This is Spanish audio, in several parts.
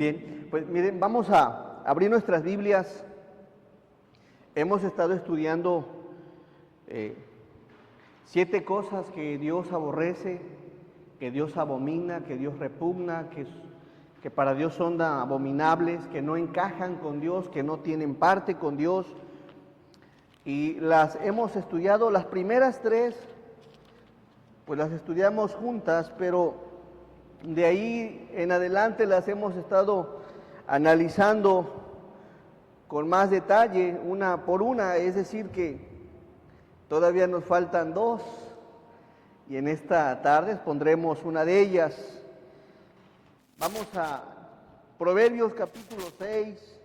Bien, pues miren, vamos a abrir nuestras Biblias. Hemos estado estudiando 7 cosas que Dios aborrece, que Dios abomina, que Dios repugna, que para Dios son abominables, que no encajan con Dios, que no tienen parte con Dios. Y las hemos estudiado, las primeras 3, pues las estudiamos juntas, pero de ahí en adelante las hemos estado analizando con más detalle, una por una, es decir que todavía nos faltan 2 y en esta tarde pondremos una de ellas. Vamos a Proverbios capítulo 6,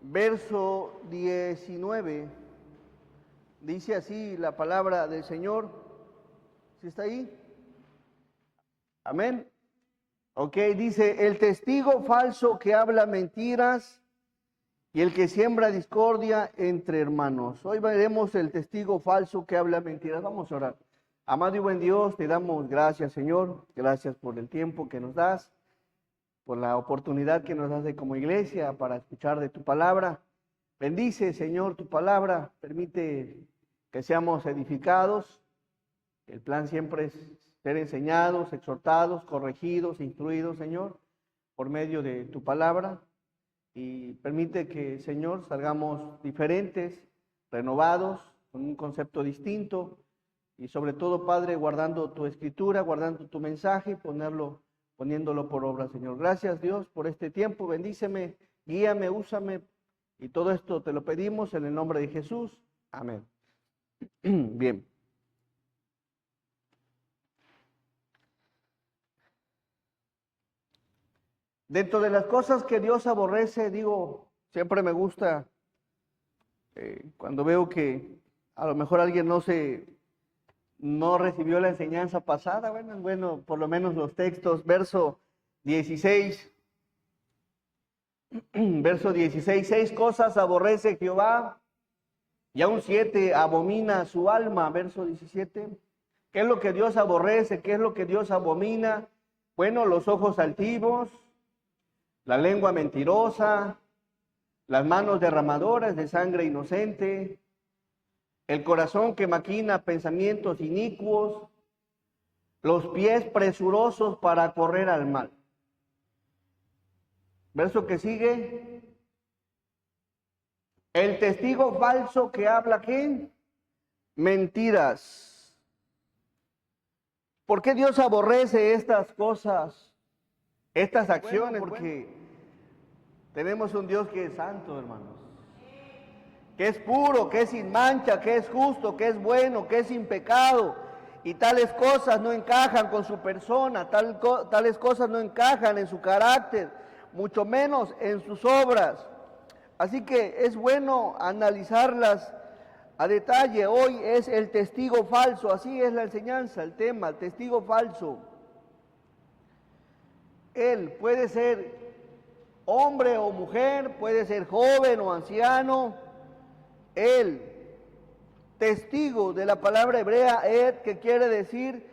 verso 19. Dice así la palabra del Señor. ¿Sí está ahí? Amén. Ok, dice, el testigo falso que habla mentiras y el que siembra discordia entre hermanos. Hoy veremos el testigo falso que habla mentiras. Vamos a orar. Amado y buen Dios, te damos gracias, Señor. Gracias por el tiempo que nos das, por la oportunidad que nos das de como iglesia para escuchar de tu palabra. Bendice, Señor, tu palabra. Permite que seamos edificados. El plan siempre es ser enseñados, exhortados, corregidos, instruidos, Señor, por medio de tu palabra. Y permite que, Señor, salgamos diferentes, renovados, con un concepto distinto. Y sobre todo, Padre, guardando tu escritura, guardando tu mensaje y poniéndolo por obra, Señor. Gracias, Dios, por este tiempo. Bendíceme, guíame, úsame. Y todo esto te lo pedimos en el nombre de Jesús. Amén. Bien. Dentro de las cosas que Dios aborrece, siempre me gusta cuando veo que a lo mejor alguien no recibió la enseñanza pasada, bueno, por lo menos los textos, verso 16, verso 16, 6 cosas aborrece Jehová, y aún 7 abomina su alma, verso 17. ¿Qué es lo que Dios aborrece? ¿Qué es lo que Dios abomina? Bueno, los ojos altivos, la lengua mentirosa, las manos derramadoras de sangre inocente, el corazón que maquina pensamientos inicuos, los pies presurosos para correr al mal. Verso que sigue, el testigo falso que habla, ¿qué? Mentiras. ¿Por qué Dios aborrece estas cosas, estas acciones? Porque tenemos un Dios que es santo, hermanos, que es puro, que es sin mancha, que es justo, que es bueno, que es sin pecado. Y tales cosas no encajan con su persona, tales cosas no encajan en su carácter, mucho menos en sus obras. Así que es bueno analizarlas a detalle. Hoy es el testigo falso, así es la enseñanza, el tema, el testigo falso. Él puede ser hombre o mujer, puede ser joven o anciano. El testigo de la palabra hebrea ed, que quiere decir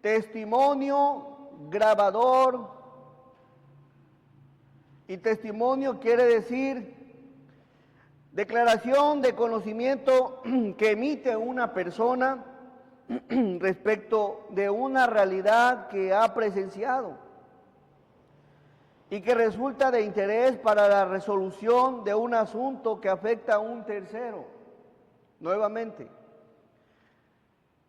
testimonio, grabador, y testimonio quiere decir declaración de conocimiento que emite una persona respecto de una realidad que ha presenciado y que resulta de interés para la resolución de un asunto que afecta a un tercero. Nuevamente,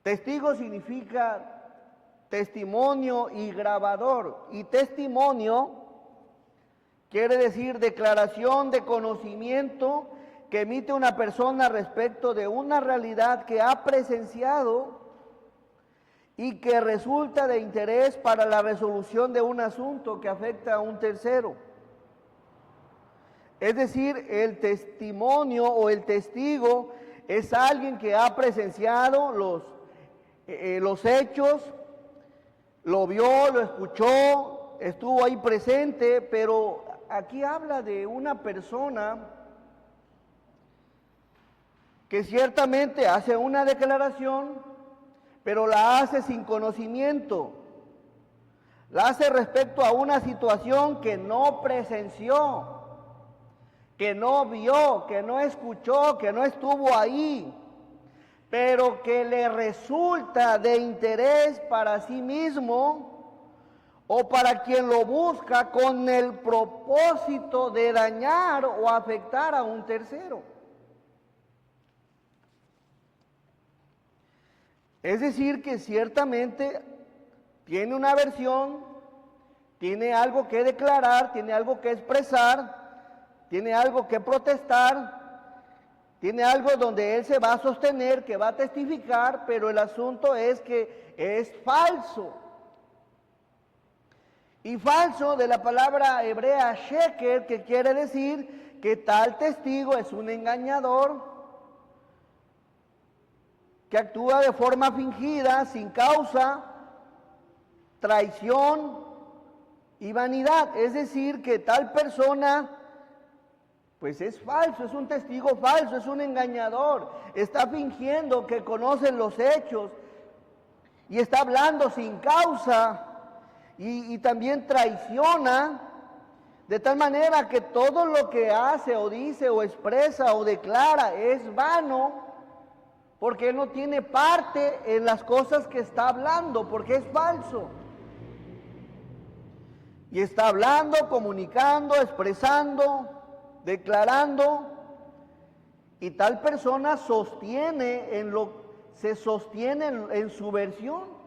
testigo significa testimonio y grabador, y testimonio quiere decir declaración de conocimiento que emite una persona respecto de una realidad que ha presenciado y que resulta de interés para la resolución de un asunto que afecta a un tercero. Es decir, el testimonio o el testigo es alguien que ha presenciado los hechos, lo vio, lo escuchó, estuvo ahí presente, pero aquí habla de una persona que ciertamente hace una declaración, pero la hace sin conocimiento, La hace respecto a una situación que no presenció, que no vio, que no escuchó, que no estuvo ahí, pero que le resulta de interés para sí mismo o para quien lo busca con el propósito de dañar o afectar a un tercero. Es decir, que ciertamente tiene una versión, tiene algo que declarar, tiene algo que expresar, tiene algo que protestar, tiene algo donde él se va a sostener, que va a testificar, pero el asunto es que es falso. Y falso de la palabra hebrea sheker, que quiere decir que tal testigo es un engañador, que actúa de forma fingida, sin causa, traición y vanidad. Es decir, que tal persona pues es falso, es un testigo falso, es un engañador, está fingiendo que conoce los hechos y está hablando sin causa y también traiciona, de tal manera que todo lo que hace o dice o expresa o declara es vano, porque él no tiene parte en las cosas que está hablando, porque es falso. Y está hablando, comunicando, expresando, declarando, y tal persona se sostiene en su versión.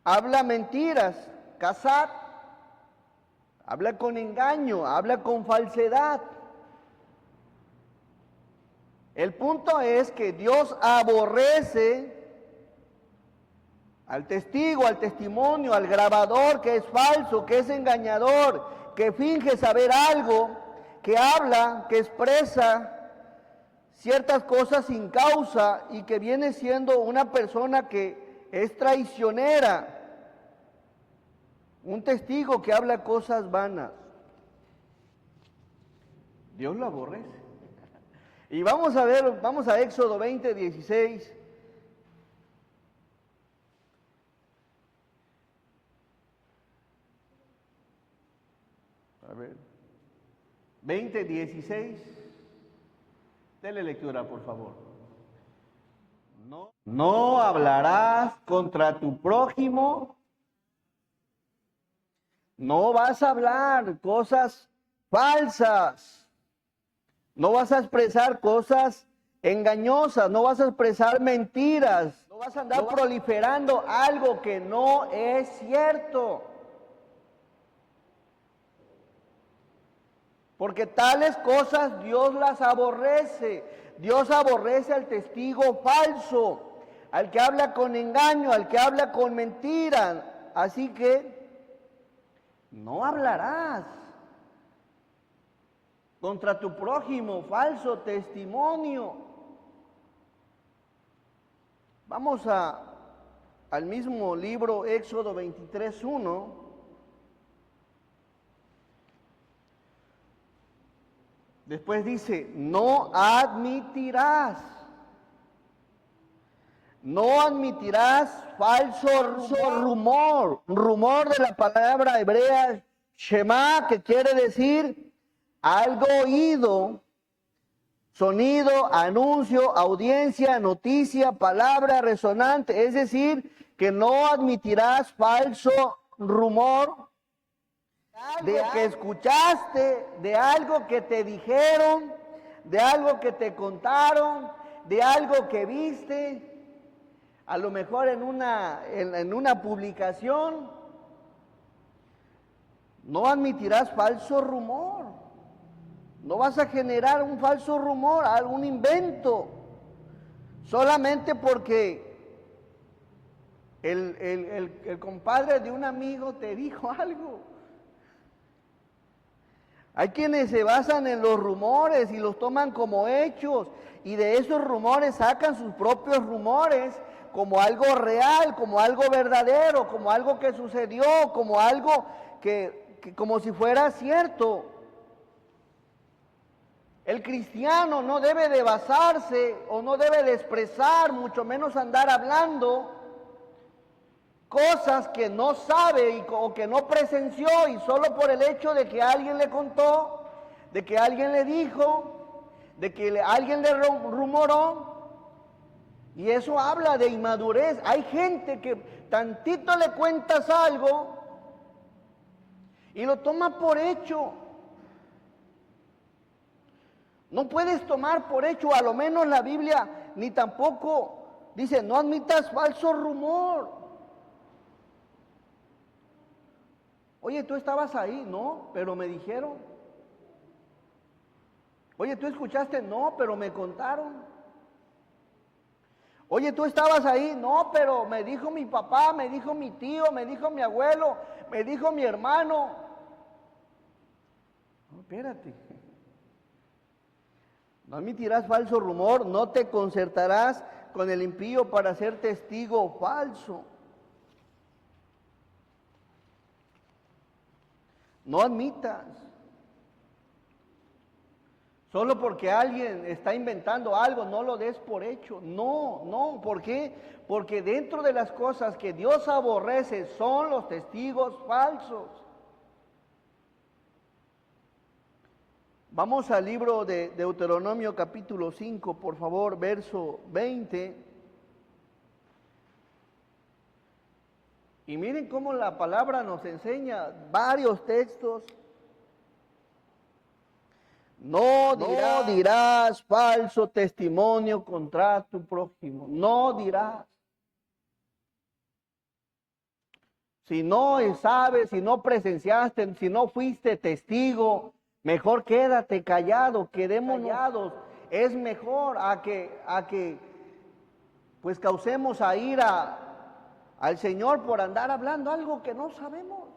Habla mentiras, kasat, habla con engaño, habla con falsedad. El punto es que Dios aborrece al testigo, al testimonio, al grabador que es falso, que es engañador, que finge saber algo, que habla, que expresa ciertas cosas sin causa y que viene siendo una persona que es traicionera, un testigo que habla cosas vanas. Dios lo aborrece. Y vamos a ver, vamos a Éxodo 20, 16. A ver, 20, 16. Dele lectura, por favor. No hablarás contra tu prójimo. No vas a hablar cosas falsas. No vas a expresar cosas engañosas. No vas a expresar mentiras. No vas a andar proliferando algo que no es cierto. Porque tales cosas Dios las aborrece. Dios aborrece al testigo falso, al que habla con engaño, al que habla con mentira. Así que no hablarás contra tu prójimo, falso testimonio. Vamos al mismo libro, Éxodo 23:1. Después dice, no admitirás falso rumor de la palabra hebrea Shema, que quiere decir algo oído, sonido, anuncio, audiencia, noticia, palabra resonante, es decir, que no admitirás falso rumor de que escuchaste, de algo que te dijeron, de algo que te contaron, de algo que viste, a lo mejor en una publicación. No admitirás falso rumor. No vas a generar un falso rumor, algún invento, solamente porque el compadre de un amigo te dijo algo. Hay quienes se basan en los rumores y los toman como hechos, y de esos rumores sacan sus propios rumores como algo real, como algo verdadero, como algo que sucedió, como algo que como si fuera cierto. El cristiano no debe de basarse o no debe de expresar, mucho menos andar hablando cosas que no sabe o que no presenció, y solo por el hecho de que alguien le contó, de que alguien le dijo, de que alguien le rumoró. Y eso habla de inmadurez. Hay gente que tantito le cuentas algo y lo toma por hecho. No puedes tomar por hecho, a lo menos la Biblia, ni tampoco dice, no admitas falso rumor. Oye, ¿tú estabas ahí? No, pero me dijeron. Oye, ¿tú escuchaste? No, pero me contaron. Oye, ¿tú estabas ahí? No, pero me dijo mi papá, me dijo mi tío, me dijo mi abuelo, me dijo mi hermano. No, espérate. No admitirás falso rumor, no te concertarás con el impío para ser testigo falso. No admitas. Solo porque alguien está inventando algo, no lo des por hecho. No, ¿por qué? Porque dentro de las cosas que Dios aborrece son los testigos falsos. Vamos al libro de Deuteronomio capítulo 5, por favor, verso 20. Y miren cómo la palabra nos enseña varios textos. No dirás falso testimonio contra tu prójimo. No dirás. Si no sabes, si no presenciaste, si no fuiste testigo, mejor quédate callado, quedémonos callados. Es mejor a que pues causemos a ira al Señor por andar hablando algo que no sabemos.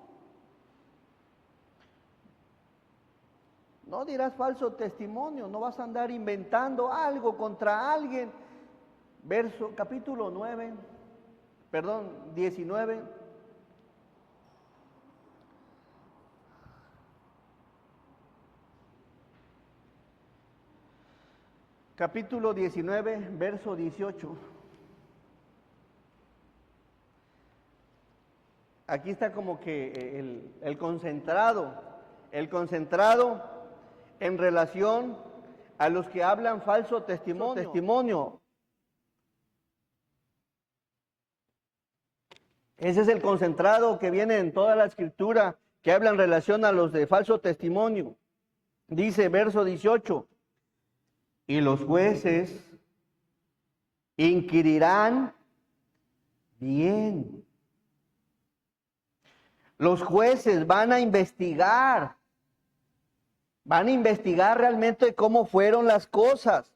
No dirás falso testimonio, no vas a andar inventando algo contra alguien. Capítulo 19. Capítulo 19, verso 18. Aquí está como que el concentrado en relación a los que hablan falso testimonio. Ese es el concentrado que viene en toda la escritura, que habla en relación a los de falso testimonio. Dice verso 18, y los jueces inquirirán bien. Los jueces van a investigar realmente cómo fueron las cosas.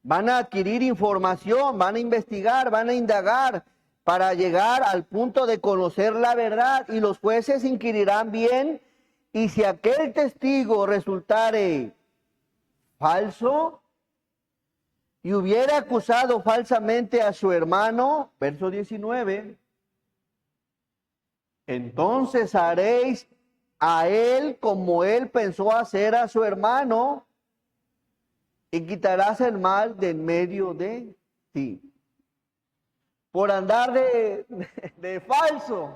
Van a adquirir información, van a investigar, van a indagar para llegar al punto de conocer la verdad. Y los jueces inquirirán bien, y si aquel testigo resultare falso y hubiera acusado falsamente a su hermano, verso 19, entonces haréis a él como él pensó hacer a su hermano, y quitarás el mal de en medio de ti. Por andar de falso.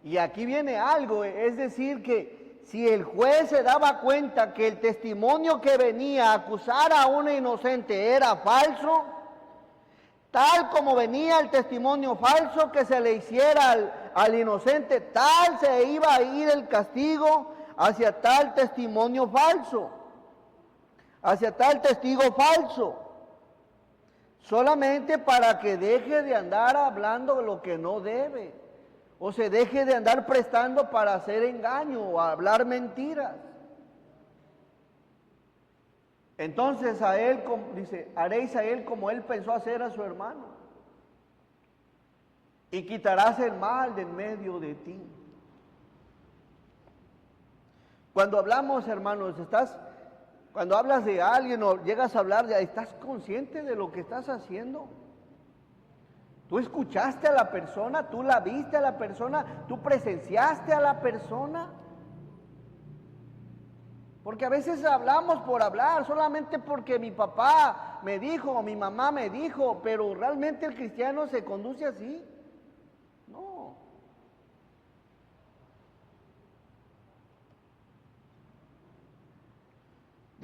Y aquí viene algo, es decir que si el juez se daba cuenta que el testimonio que venía a acusar a una inocente era falso, tal como venía el testimonio falso que se le hiciera al inocente, tal se iba a ir el castigo hacia tal testimonio falso, hacia tal testigo falso, solamente para que deje de andar hablando lo que no debe, o se deje de andar prestando para hacer engaño o hablar mentiras. Entonces a él, dice, haréis a él como él pensó hacer a su hermano, y quitarás el mal de en medio de ti. Cuando hablamos, hermanos, cuando hablas de alguien o llegas a hablar de, ¿estás consciente de lo que estás haciendo? ¿Tú escuchaste a la persona? ¿Tú la viste a la persona? ¿Tú presenciaste a la persona? Porque a veces hablamos por hablar, solamente porque mi papá me dijo o mi mamá me dijo, pero realmente el cristiano se conduce así.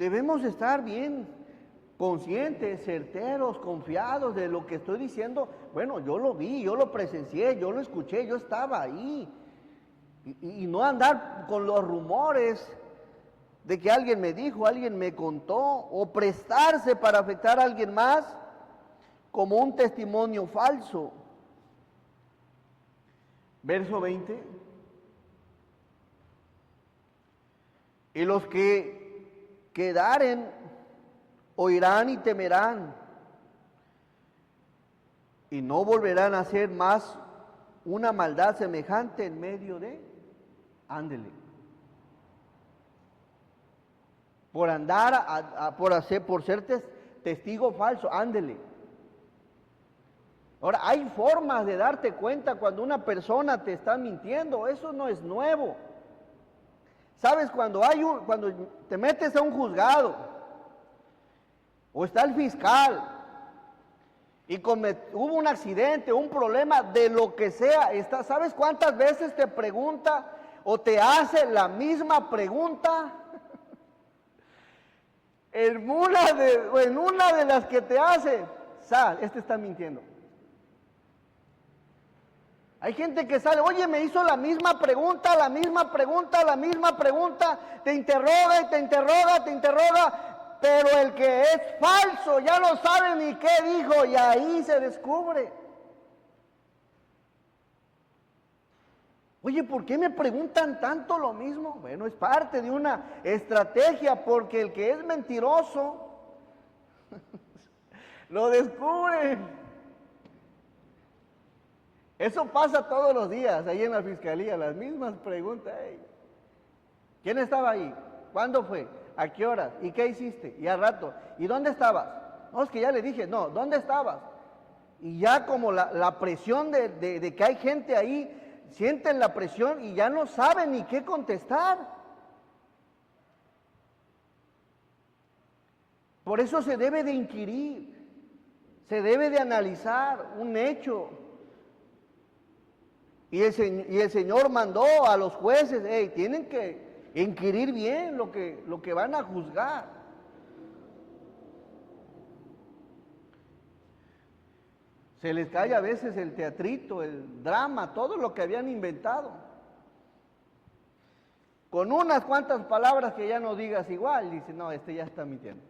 Debemos estar bien conscientes, certeros, confiados de lo que estoy diciendo. Bueno, yo lo vi, yo lo presencié, yo lo escuché, yo estaba ahí. Y no andar con los rumores de que alguien me dijo, alguien me contó, o prestarse para afectar a alguien más como un testimonio falso. Verso 20. Y los que quedaren oirán y temerán, y no volverán a hacer más una maldad semejante en medio de, ándele, por andar, por ser testigo falso, ándele. Ahora, hay formas de darte cuenta cuando una persona te está mintiendo, eso no es nuevo. ¿Sabes? Cuando te metes a un juzgado, o está el fiscal, y hubo un accidente, un problema, de lo que sea, ¿sabes cuántas veces te pregunta o te hace la misma pregunta? En una de las que te hace, este está mintiendo. Hay gente que sale, oye, me hizo la misma pregunta, la misma pregunta, la misma pregunta, te interroga y te interroga, te interroga, pero el que es falso ya no sabe ni qué dijo y ahí se descubre. Oye, ¿por qué me preguntan tanto lo mismo? Bueno, es parte de una estrategia, porque el que es mentiroso lo descubre. Eso pasa todos los días ahí en la fiscalía, las mismas preguntas. Hey, ¿quién estaba ahí? ¿Cuándo fue? ¿A qué hora? ¿Y qué hiciste? Y al rato. ¿Y dónde estabas? No, es que ya le dije, no, ¿dónde estabas? Y ya como la presión de que hay gente ahí, sienten la presión y ya no saben ni qué contestar. Por eso se debe de inquirir, se debe de analizar un hecho. Y el Señor mandó a los jueces, hey, tienen que inquirir bien lo que van a juzgar. Se les cae a veces el teatrito, el drama, todo lo que habían inventado. Con unas cuantas palabras que ya no digas igual, dice, no, este ya está mintiendo.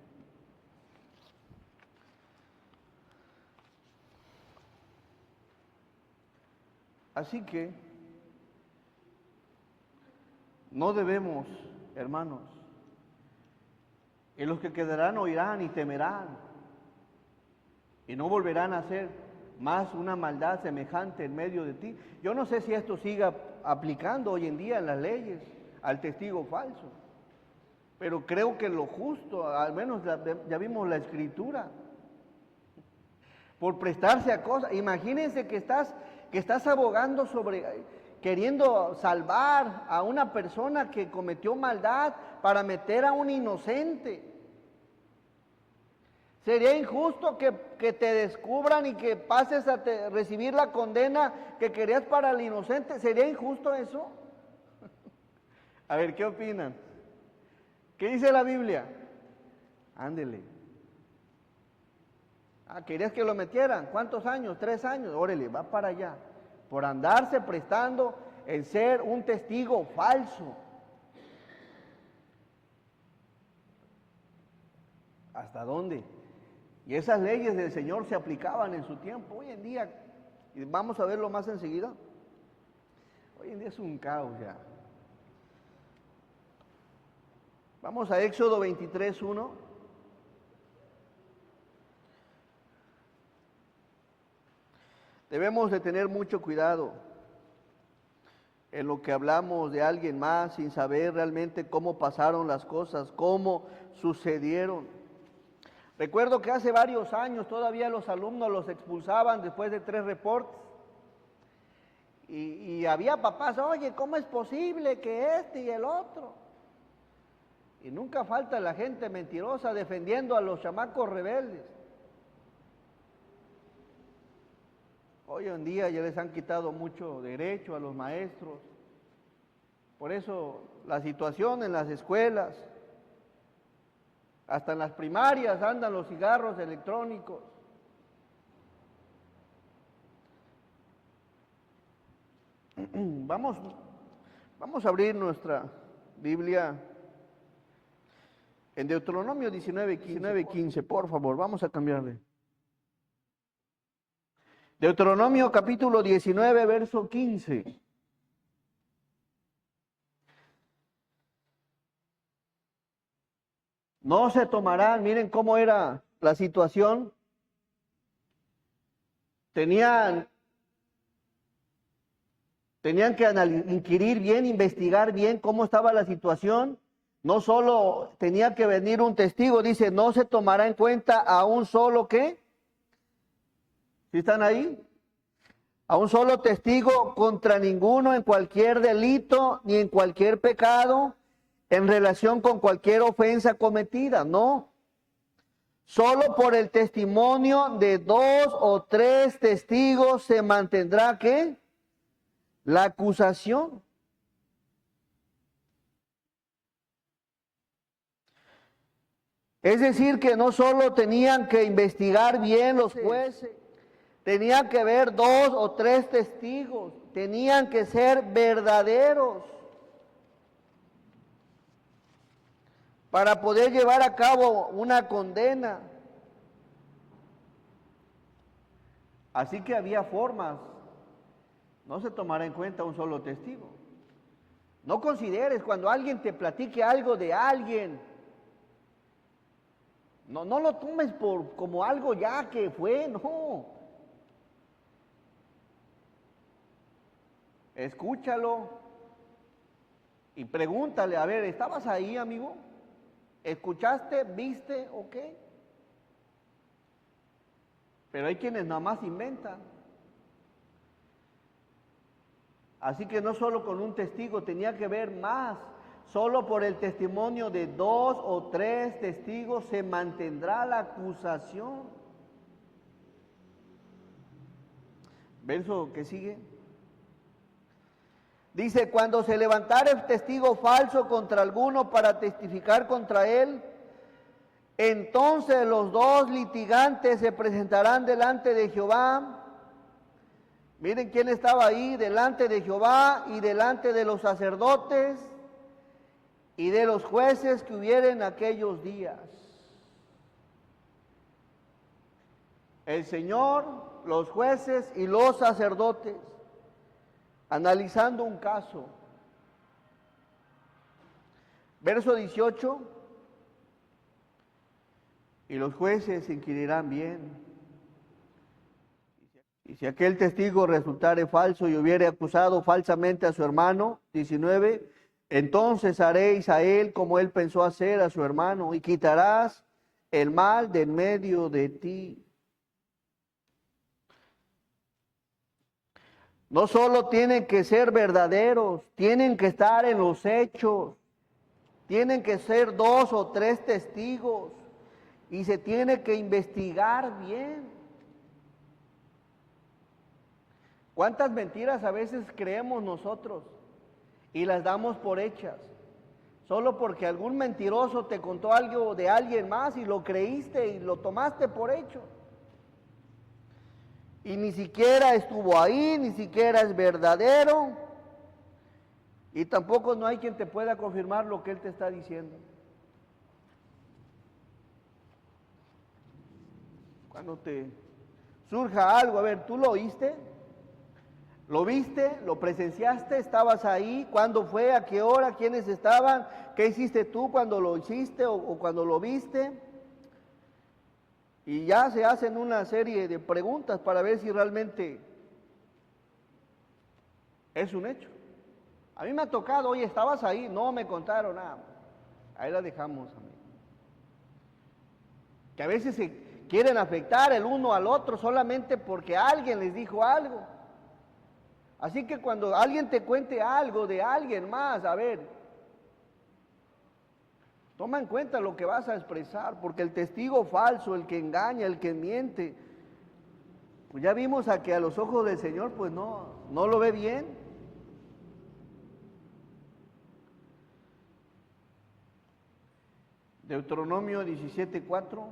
Así que no debemos, hermanos, y los que quedarán oirán y temerán, y no volverán a hacer más una maldad semejante en medio de ti. Yo no sé si esto siga aplicando hoy en día en las leyes al testigo falso, pero creo que lo justo, al menos ya vimos la Escritura, por prestarse a cosas. Imagínense que estás abogando queriendo salvar a una persona que cometió maldad para meter a un inocente. Sería injusto que te descubran y que pases a recibir la condena que querías para el inocente. ¿Sería injusto eso? A ver, ¿qué opinan? ¿Qué dice la Biblia? Ándele. ¿Querías que lo metieran? ¿Cuántos años? 3 años. Órale, va para allá. Por andarse prestando en ser un testigo falso. ¿Hasta dónde? Y esas leyes del Señor se aplicaban en su tiempo. Hoy en día, y vamos a verlo más enseguida, hoy en día es un caos ya. Vamos a Éxodo 23:1. Debemos de tener mucho cuidado en lo que hablamos de alguien más sin saber realmente cómo pasaron las cosas, cómo sucedieron. Recuerdo que hace varios años todavía los alumnos los expulsaban después de 3 reportes. Y había papás, oye, ¿cómo es posible que este y el otro? Y nunca falta la gente mentirosa defendiendo a los chamacos rebeldes. Hoy en día ya les han quitado mucho derecho a los maestros. Por eso la situación en las escuelas Hasta en las primarias andan los cigarros electrónicos. Vamos a abrir nuestra Biblia en Deuteronomio 19:15, por favor, vamos a cambiarle. Deuteronomio capítulo 19, verso 15. No se tomarán, miren cómo era la situación. Tenían que inquirir bien, investigar bien cómo estaba la situación. No solo tenía que venir un testigo, dice, no se tomará en cuenta a un solo, ¿qué? ¿Sí están ahí? A un solo testigo contra ninguno en cualquier delito ni en cualquier pecado en relación con cualquier ofensa cometida, no. Solo por el testimonio de 2 o 3 testigos se mantendrá, ¿qué? La acusación. Es decir, que no solo tenían que investigar bien los jueces, tenían que ver 2 o 3 testigos, tenían que ser verdaderos para poder llevar a cabo una condena. Así que había formas. No se tomará en cuenta un solo testigo. No consideres cuando alguien te platique algo de alguien. No lo tomes como algo ya que fue, no. Escúchalo y pregúntale, a ver, ¿estabas ahí, amigo? ¿Escuchaste, viste o qué? Pero hay quienes nada más inventan. Así que no solo con un testigo, tenía que ver más. Solo por el testimonio de 2 o 3 testigos se mantendrá la acusación. Verso que sigue. Dice, cuando se levantare testigo falso contra alguno para testificar contra él, entonces los 2 litigantes se presentarán delante de Jehová. Miren quién estaba ahí, delante de Jehová y delante de los sacerdotes y de los jueces que hubieren aquellos días. El Señor, los jueces y los sacerdotes, analizando un caso. Verso 18, y los jueces inquirirán bien. Y si aquel testigo resultare falso y hubiere acusado falsamente a su hermano, 19, entonces haréis a él como él pensó hacer a su hermano y quitarás el mal de en medio de ti. No solo tienen que ser verdaderos, tienen que estar en los hechos, tienen que ser 2 o 3 testigos y se tiene que investigar bien. ¿Cuántas mentiras a veces creemos nosotros y las damos por hechas? Solo porque algún mentiroso te contó algo de alguien más y lo creíste y lo tomaste por hecho. Y ni siquiera estuvo ahí, ni siquiera es verdadero. Y tampoco no hay quien te pueda confirmar lo que él te está diciendo. Cuando te surja algo, a ver, ¿tú lo oíste? ¿Lo viste? ¿Lo presenciaste? ¿Estabas ahí? ¿Cuándo fue? ¿A qué hora? ¿Quiénes estaban? ¿Qué hiciste tú cuando lo hiciste o cuando lo viste? Y ya se hacen una serie de preguntas para ver si realmente es un hecho. A mí me ha tocado, oye, ¿estabas ahí? No me contaron nada. Ahí la dejamos, amigo. Que a veces se quieren afectar el uno al otro solamente porque alguien les dijo algo. Así que cuando alguien te cuente algo de alguien más, a ver, toma en cuenta lo que vas a expresar, porque el testigo falso, el que engaña, el que miente, pues ya vimos a que a los ojos del Señor pues no lo ve bien. Deuteronomio 17:4.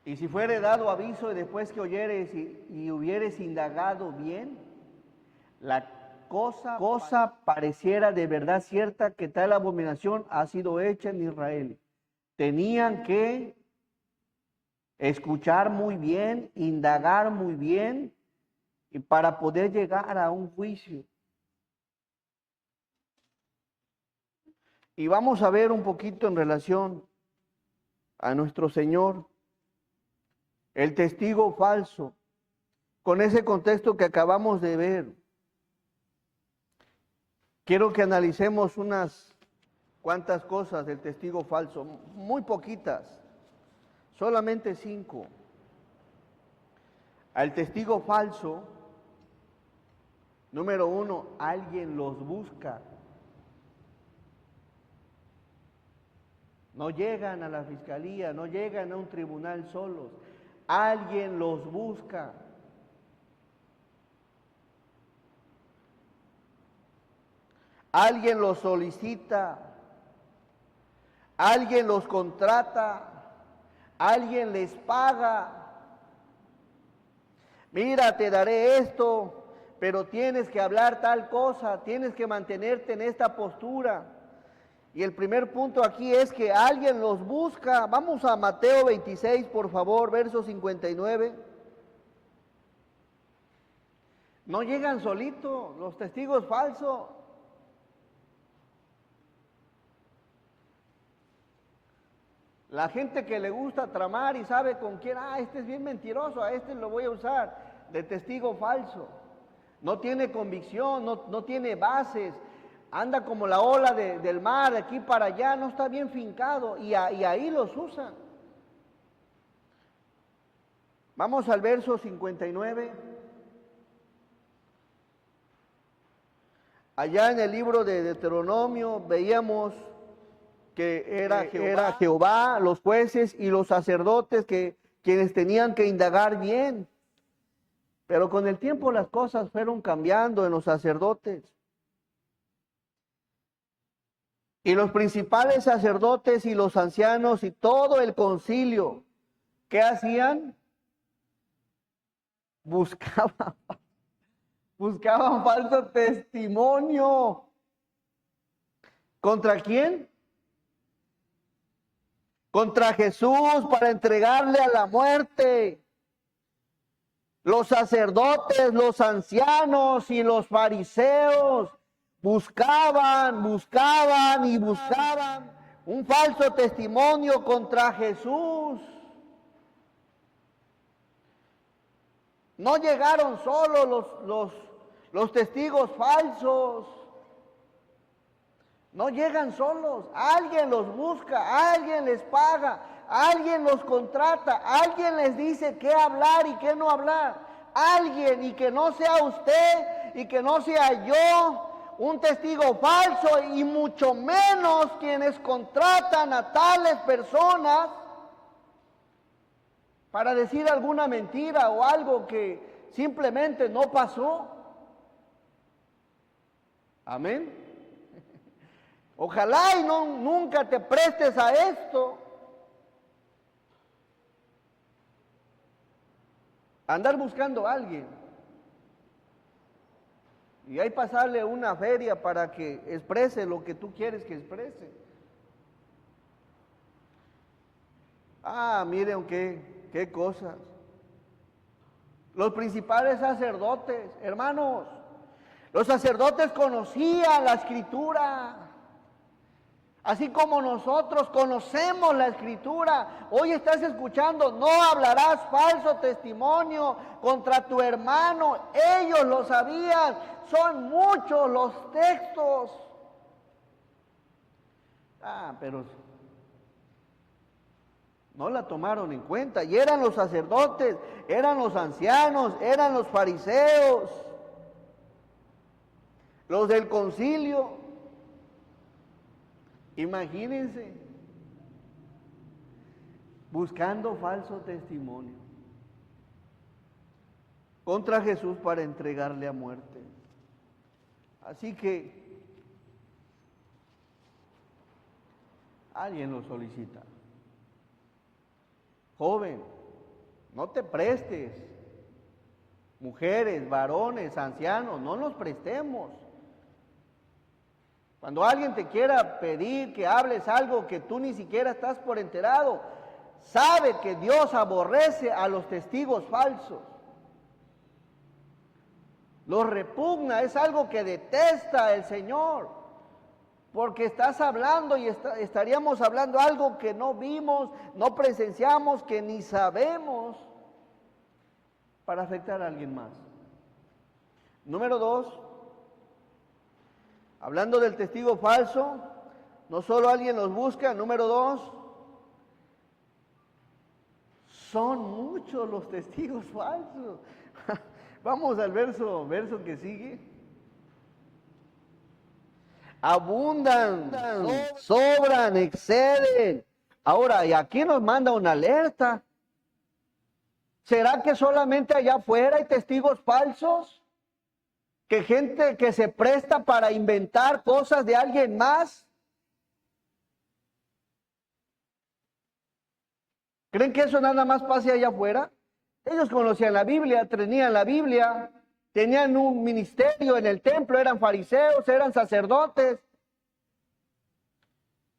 Y si fuere dado aviso y después que oyeres y hubieres indagado bien, la cosa pareciera de verdad cierta que tal abominación ha sido hecha en Israel. Tenían que escuchar muy bien, indagar muy bien, y para poder llegar a un juicio. Y vamos a ver un poquito en relación a nuestro Señor, el testigo falso, con ese contexto que acabamos de ver. Quiero que analicemos unas cuantas cosas del testigo falso, muy poquitas, solamente 5. Al testigo falso, número 1, alguien los busca. No llegan a la fiscalía, no llegan a un tribunal solos. Alguien los busca. Alguien los solicita. Alguien los contrata. Alguien les paga. Mira, te daré esto, pero tienes que hablar tal cosa, tienes que mantenerte en esta postura. Y el primer punto aquí es que alguien los busca. Vamos a Mateo 26, por favor, verso 59. No llegan solitos los testigos falsos. La gente que le gusta tramar y sabe con quién, este es bien mentiroso, a este lo voy a usar de testigo falso. No tiene convicción, no tiene bases. Anda como la ola del mar, de aquí para allá, no está bien fincado, y ahí los usan. Vamos al verso 59. Allá en el libro de Deuteronomio veíamos que era Jehová, los jueces y los sacerdotes quienes tenían que indagar bien. Pero con el tiempo las cosas fueron cambiando en los sacerdotes. Y los principales sacerdotes y los ancianos y todo el concilio, ¿qué hacían? Buscaban falso testimonio. ¿Contra quién? Contra Jesús, para entregarle a la muerte. Los sacerdotes, los ancianos y los fariseos buscaban un falso testimonio contra Jesús. No llegaron solo los testigos falsos. No llegan solos. Alguien los busca, alguien les paga, alguien los contrata, alguien les dice qué hablar y qué no hablar. Alguien, y que no sea usted y que no sea yo un testigo falso, y mucho menos quienes contratan a tales personas para decir alguna mentira o algo que simplemente no pasó. Amén. Ojalá y nunca te prestes a esto. Andar buscando a alguien y ahí pasarle una feria para que exprese lo que tú quieres que exprese. Miren qué cosas. Los principales sacerdotes, hermanos, los sacerdotes conocían la Escritura. Así como nosotros conocemos la Escritura. Hoy estás escuchando, no hablarás falso testimonio contra tu hermano. Ellos lo sabían. Son muchos los textos. Pero no la tomaron en cuenta. Y eran los sacerdotes, eran los ancianos, eran los fariseos, los del concilio. Imagínense, buscando falso testimonio contra Jesús para entregarle a muerte. Así que Alguien lo solicita. Joven, no te prestes. Mujeres, varones, ancianos, no nos prestemos. Cuando alguien te quiera pedir que hables algo que tú ni siquiera estás por enterado, sabe que Dios aborrece a los testigos falsos. Los repugna, es algo que detesta el Señor. Porque estás hablando y estaríamos hablando algo que no vimos, no presenciamos, que ni sabemos, para afectar a alguien más. Número 2, hablando del testigo falso, no solo alguien los busca. Número 2, son muchos los testigos falsos. Vamos al verso que sigue. Abundan, sobran, exceden. Ahora, ¿y aquí nos manda una alerta? ¿Será que solamente allá afuera hay testigos falsos? ¿Que gente que se presta para inventar cosas de alguien más? ¿Creen que eso nada más pase allá afuera? Ellos conocían la Biblia, tenían la Biblia, tenían un ministerio en el templo, eran fariseos, eran sacerdotes.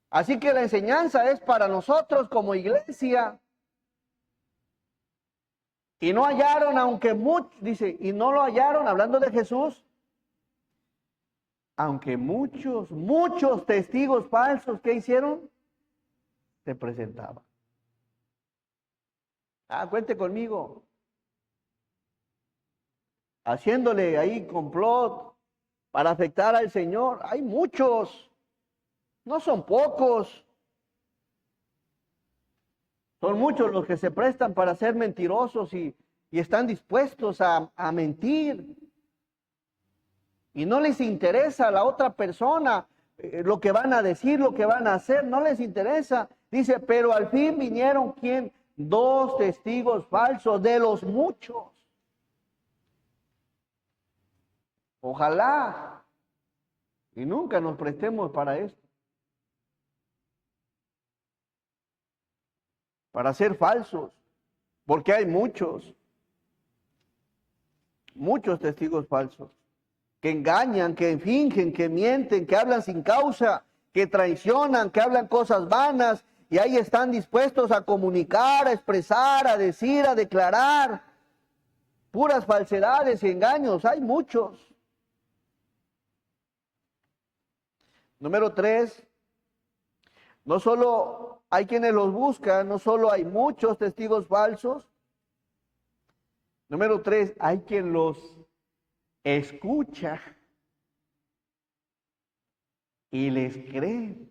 Así que la enseñanza es para nosotros como iglesia. Y no hallaron, aunque muchos, dice, y no lo hallaron, hablando de Jesús, aunque muchos testigos falsos, ¿qué hicieron? Se presentaban. Cuente conmigo. Haciéndole ahí complot para afectar al Señor. Hay muchos, no son pocos. Son muchos los que se prestan para ser mentirosos y están dispuestos a mentir. Y no les interesa a la otra persona lo que van a decir, lo que van a hacer, no les interesa. Dice, pero al fin vinieron, ¿quién? 2 testigos falsos de los muchos. Ojalá y nunca nos prestemos para esto. Para ser falsos, porque hay muchos testigos falsos, que engañan, que fingen, que mienten, que hablan sin causa, que traicionan, que hablan cosas vanas, y ahí están dispuestos a comunicar, a expresar, a decir, a declarar puras falsedades y engaños. Hay muchos. Número 3, no solo hay quienes los buscan, no solo hay muchos testigos falsos. Número 3, hay quien los escucha y les cree.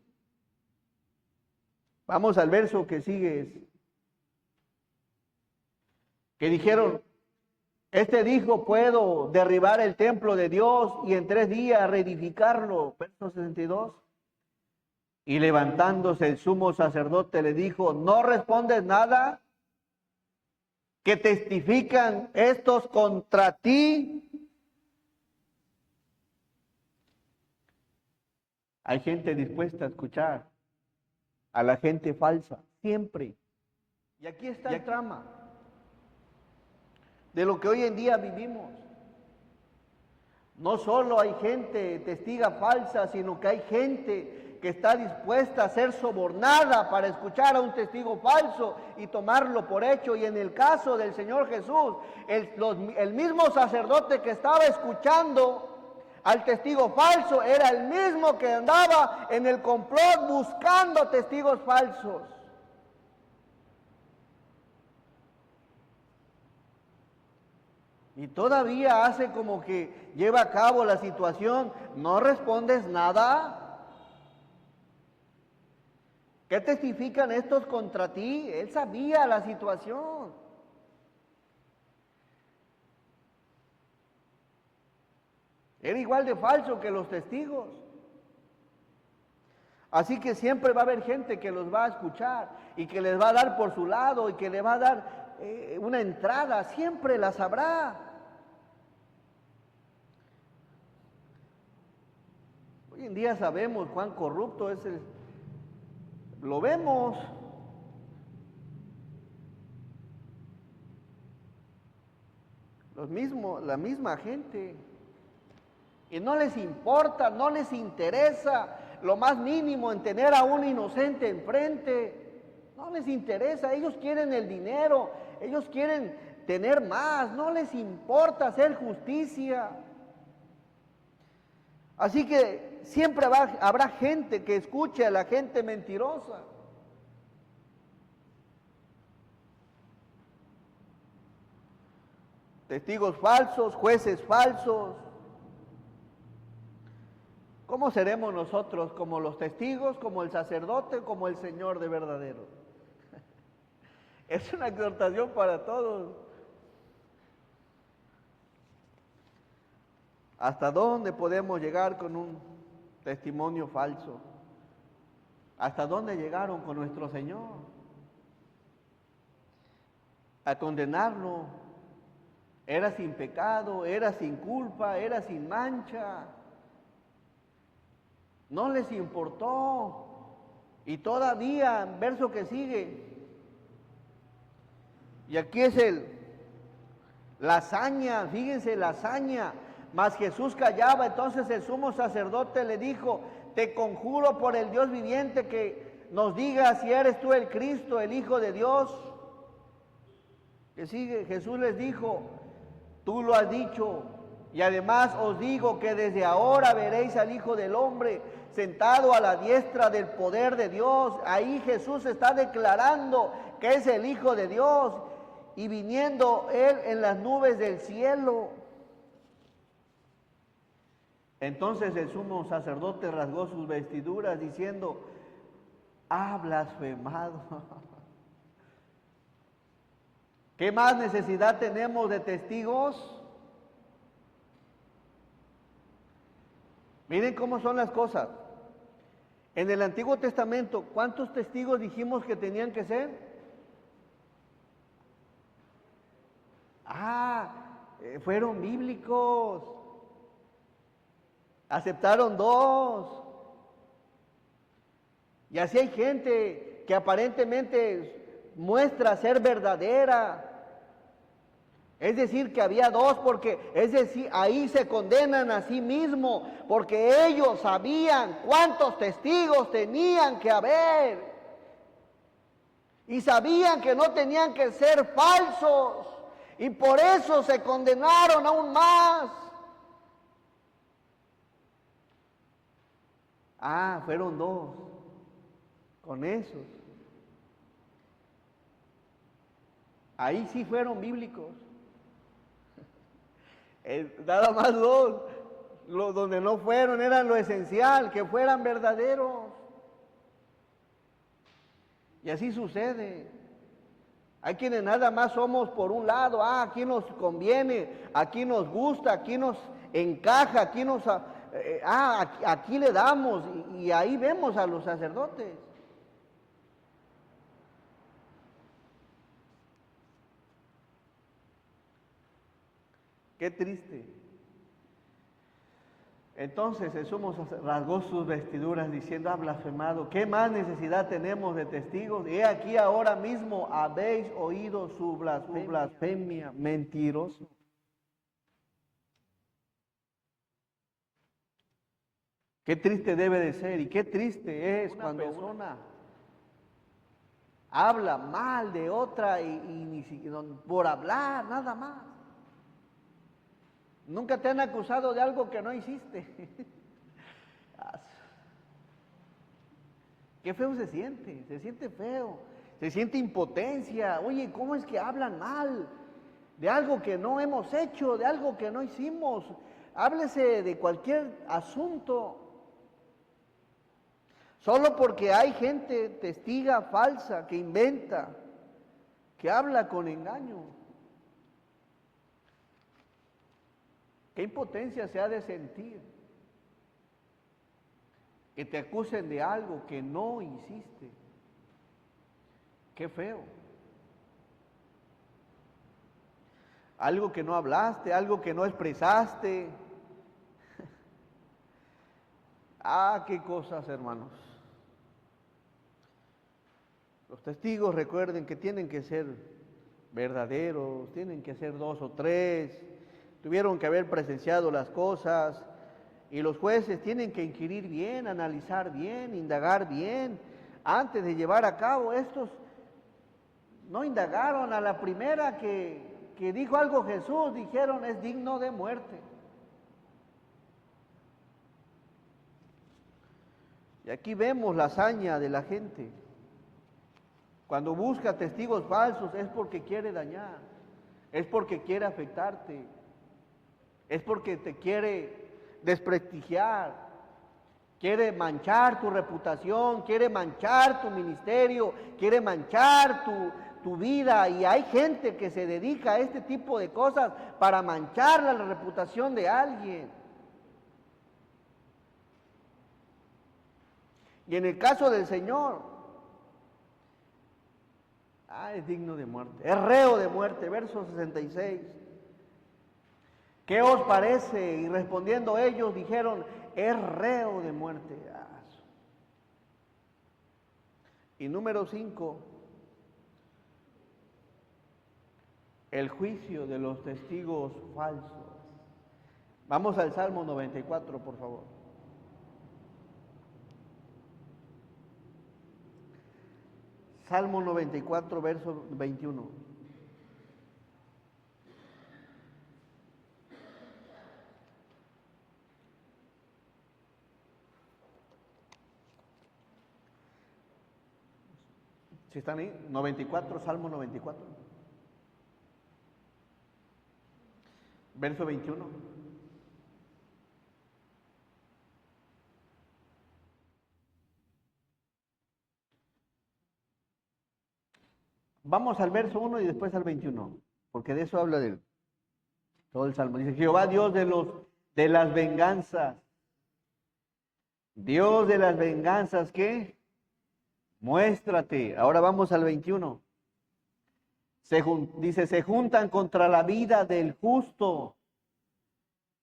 Vamos al verso que sigue. Que dijeron, este dijo, puedo derribar el templo de Dios y en 3 días reedificarlo. Verso 62. Y levantándose el sumo sacerdote le dijo, ¿no respondes nada? ¿Que testifican estos contra ti? Hay gente dispuesta a escuchar a la gente falsa, siempre. Y aquí está el trama de lo que hoy en día vivimos. No solo hay gente testiga falsa, sino que hay gente que está dispuesta a ser sobornada para escuchar a un testigo falso y tomarlo por hecho. Y en el caso del Señor Jesús, el mismo sacerdote que estaba escuchando al testigo falso era el mismo que andaba en el complot buscando testigos falsos. Y todavía hace como que lleva a cabo la situación. ¿No respondes nada? ¿Qué testifican estos contra ti? Él sabía la situación. Era igual de falso que los testigos. Así que siempre va a haber gente que los va a escuchar y que les va a dar por su lado y que le va a dar una entrada. Siempre las habrá. Hoy en día sabemos cuán corrupto es Lo vemos. La misma gente. Y no les importa, no les interesa lo más mínimo en tener a un inocente enfrente. No les interesa, ellos quieren el dinero, ellos quieren tener más, no les importa hacer justicia. Así que siempre habrá gente que escuche a la gente mentirosa. Testigos falsos, jueces falsos. ¿Cómo seremos nosotros? ¿Como los testigos, como el sacerdote, como el Señor de verdadero? Es una exhortación para todos. ¿Hasta dónde podemos llegar con un testimonio falso? ¿Hasta dónde llegaron con nuestro Señor? A condenarlo. Era sin pecado, era sin culpa, era sin mancha. No les importó. Y todavía, verso que sigue. Y aquí es la hazaña, fíjense la hazaña. Mas Jesús callaba, entonces el sumo sacerdote le dijo: te conjuro por el Dios viviente que nos digas si eres tú el Cristo, el Hijo de Dios. Que sigue, Jesús les dijo: tú lo has dicho, y además os digo que desde ahora veréis al Hijo del Hombre sentado a la diestra del poder de Dios. Ahí Jesús está declarando que es el Hijo de Dios, y viniendo Él en las nubes del cielo. Entonces el sumo sacerdote rasgó sus vestiduras diciendo: ha blasfemado. ¿Qué más necesidad tenemos de testigos? Miren cómo son las cosas. En el Antiguo Testamento, ¿cuántos testigos dijimos que tenían que ser? Fueron bíblicos. Aceptaron 2. Y así hay gente que aparentemente muestra ser verdadera. Es decir, que había 2, porque es decir, ahí se condenan a sí mismos, porque ellos sabían cuántos testigos tenían que haber. Y sabían que no tenían que ser falsos. Y por eso se condenaron aún más. Fueron 2. Con esos. Ahí sí fueron bíblicos. Nada más 2. Los donde no fueron eran lo esencial, que fueran verdaderos. Y así sucede. Hay quienes nada más somos por un lado, aquí nos conviene, aquí nos gusta, aquí nos encaja, aquí le damos, y ahí vemos a los sacerdotes. Qué triste. Entonces el sumo sacerdote rasgó sus vestiduras diciendo: ha blasfemado. ¿Qué más necesidad tenemos de testigos? He aquí ahora mismo habéis oído su blasfemia. Mentiroso. Qué triste debe de ser, y qué triste es cuando una persona habla mal de otra y ni siquiera por hablar, nada más. Nunca te han acusado de algo que no hiciste. Qué feo se siente feo, se siente impotencia. Oye, ¿cómo es que hablan mal de algo que no hemos hecho, de algo que no hicimos? Háblese de cualquier asunto. Solo porque hay gente testiga falsa, que inventa, que habla con engaño. ¿Qué impotencia se ha de sentir? Que te acusen de algo que no hiciste. Qué feo. Algo que no hablaste, algo que no expresaste. Qué cosas, hermanos. Los testigos, recuerden que tienen que ser verdaderos, tienen que ser 2 o 3, tuvieron que haber presenciado las cosas, y los jueces tienen que inquirir bien, analizar bien, indagar bien, antes de llevar a cabo. Estos no indagaron, a la primera que dijo algo Jesús, dijeron es digno de muerte. Y aquí vemos la hazaña de la gente. Cuando busca testigos falsos es porque quiere dañar, es porque quiere afectarte, es porque te quiere desprestigiar, quiere manchar tu reputación, quiere manchar tu ministerio, quiere manchar tu vida. Y hay gente que se dedica a este tipo de cosas para manchar la reputación de alguien. Y en el caso del Señor, es digno de muerte, es reo de muerte. Verso 66. ¿Qué os parece? Y respondiendo ellos dijeron, es reo de muerte. Y número 5, el juicio de los testigos falsos. Vamos al Salmo 94, por favor. Salmo 94, verso 21. ¿Sí están ahí? 94, Salmo 94. Verso 21. Vamos al verso 1 y después al 21, porque de eso habla todo el Salmo. Dice, Jehová, Dios de las venganzas. Dios de las venganzas, ¿qué? Muéstrate. Ahora vamos al 21. Dice, se juntan contra la vida del justo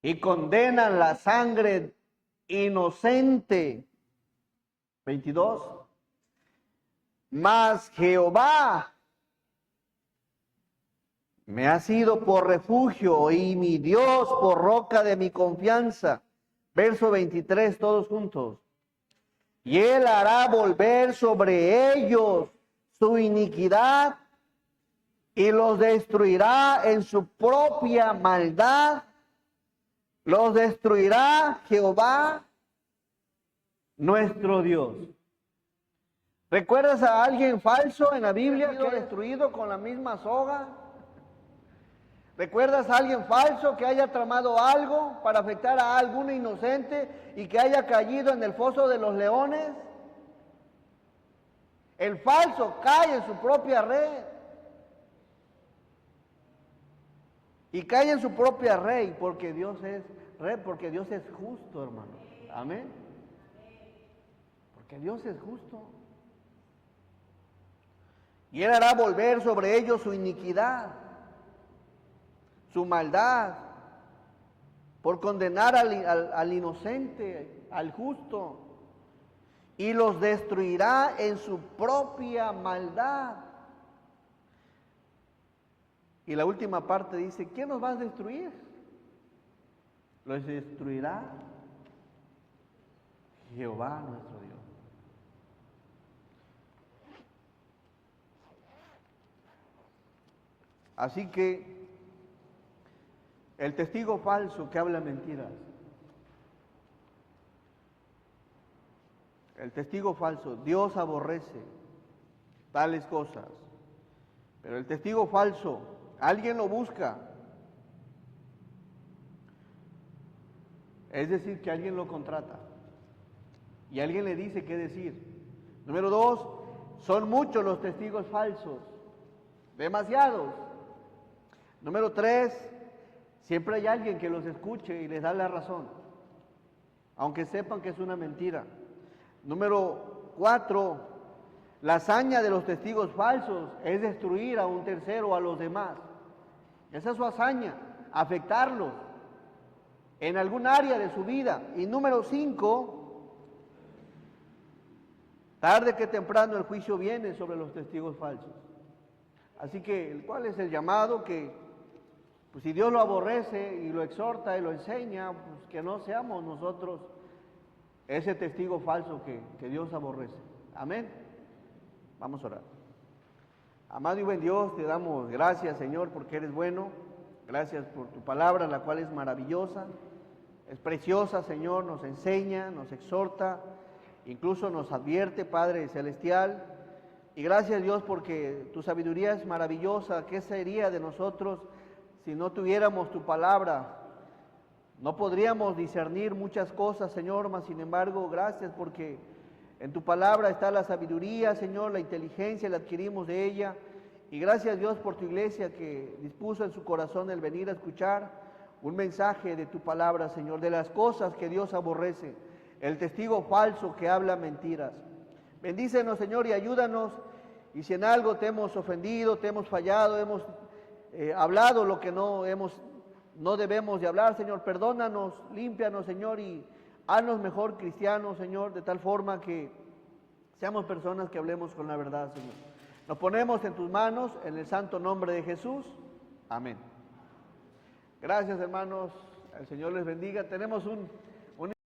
y condenan la sangre inocente. 22. Mas Jehová me ha sido por refugio y mi Dios por roca de mi confianza. Verso 23, todos juntos. Y Él hará volver sobre ellos su iniquidad y los destruirá en su propia maldad. Los destruirá Jehová, nuestro Dios. ¿Recuerdas a alguien falso en la Biblia que ha destruido con la misma soga? ¿Recuerdas a alguien falso que haya tramado algo para afectar a algún inocente y que haya caído en el foso de los leones? El falso cae en su propia red. Y cae en su propia red porque Dios es justo, hermano. Amén. Porque Dios es justo. Y Él hará volver sobre ellos su iniquidad, su maldad, por condenar al inocente, al justo, y los destruirá en su propia maldad. Y la última parte dice, ¿quién nos va a destruir? Los destruirá Jehová nuestro Dios. Así que el testigo falso que habla mentiras, el testigo falso, Dios aborrece tales cosas, pero el testigo falso, alguien lo busca, es decir, que alguien lo contrata y alguien le dice qué decir. Número 2, son muchos los testigos falsos, demasiados. Número 3, siempre hay alguien que los escuche y les da la razón, aunque sepan que es una mentira. Número 4, la hazaña de los testigos falsos es destruir a un tercero o a los demás. Esa es su hazaña, afectarlos en algún área de su vida. Y número 5, Tarde que temprano el juicio viene sobre los testigos falsos. Así que, ¿cuál es el llamado? Que pues, si Dios lo aborrece y lo exhorta y lo enseña, pues que no seamos nosotros ese testigo falso que Dios aborrece. Amén. Vamos a orar. Amado y buen Dios, te damos gracias, Señor, porque eres bueno. Gracias por tu palabra, la cual es maravillosa, es preciosa, Señor, nos enseña, nos exhorta, incluso nos advierte, Padre Celestial. Y gracias, Dios, porque tu sabiduría es maravillosa. ¿Qué sería de nosotros si no tuviéramos tu palabra? No podríamos discernir muchas cosas, Señor, mas sin embargo, gracias porque en tu palabra está la sabiduría, Señor, la inteligencia, la adquirimos de ella. Y gracias, Dios, por tu iglesia que dispuso en su corazón el venir a escuchar un mensaje de tu palabra, Señor, de las cosas que Dios aborrece, el testigo falso que habla mentiras. Bendícenos, Señor, y ayúdanos. Y si en algo te hemos ofendido, te hemos fallado, hemos hablado lo que no debemos de hablar, Señor, perdónanos, límpianos, Señor, y haznos mejor cristianos, Señor, de tal forma que seamos personas que hablemos con la verdad, Señor. Nos ponemos en tus manos, en el santo nombre de Jesús. Amén. Gracias, hermanos. El Señor les bendiga. Tenemos un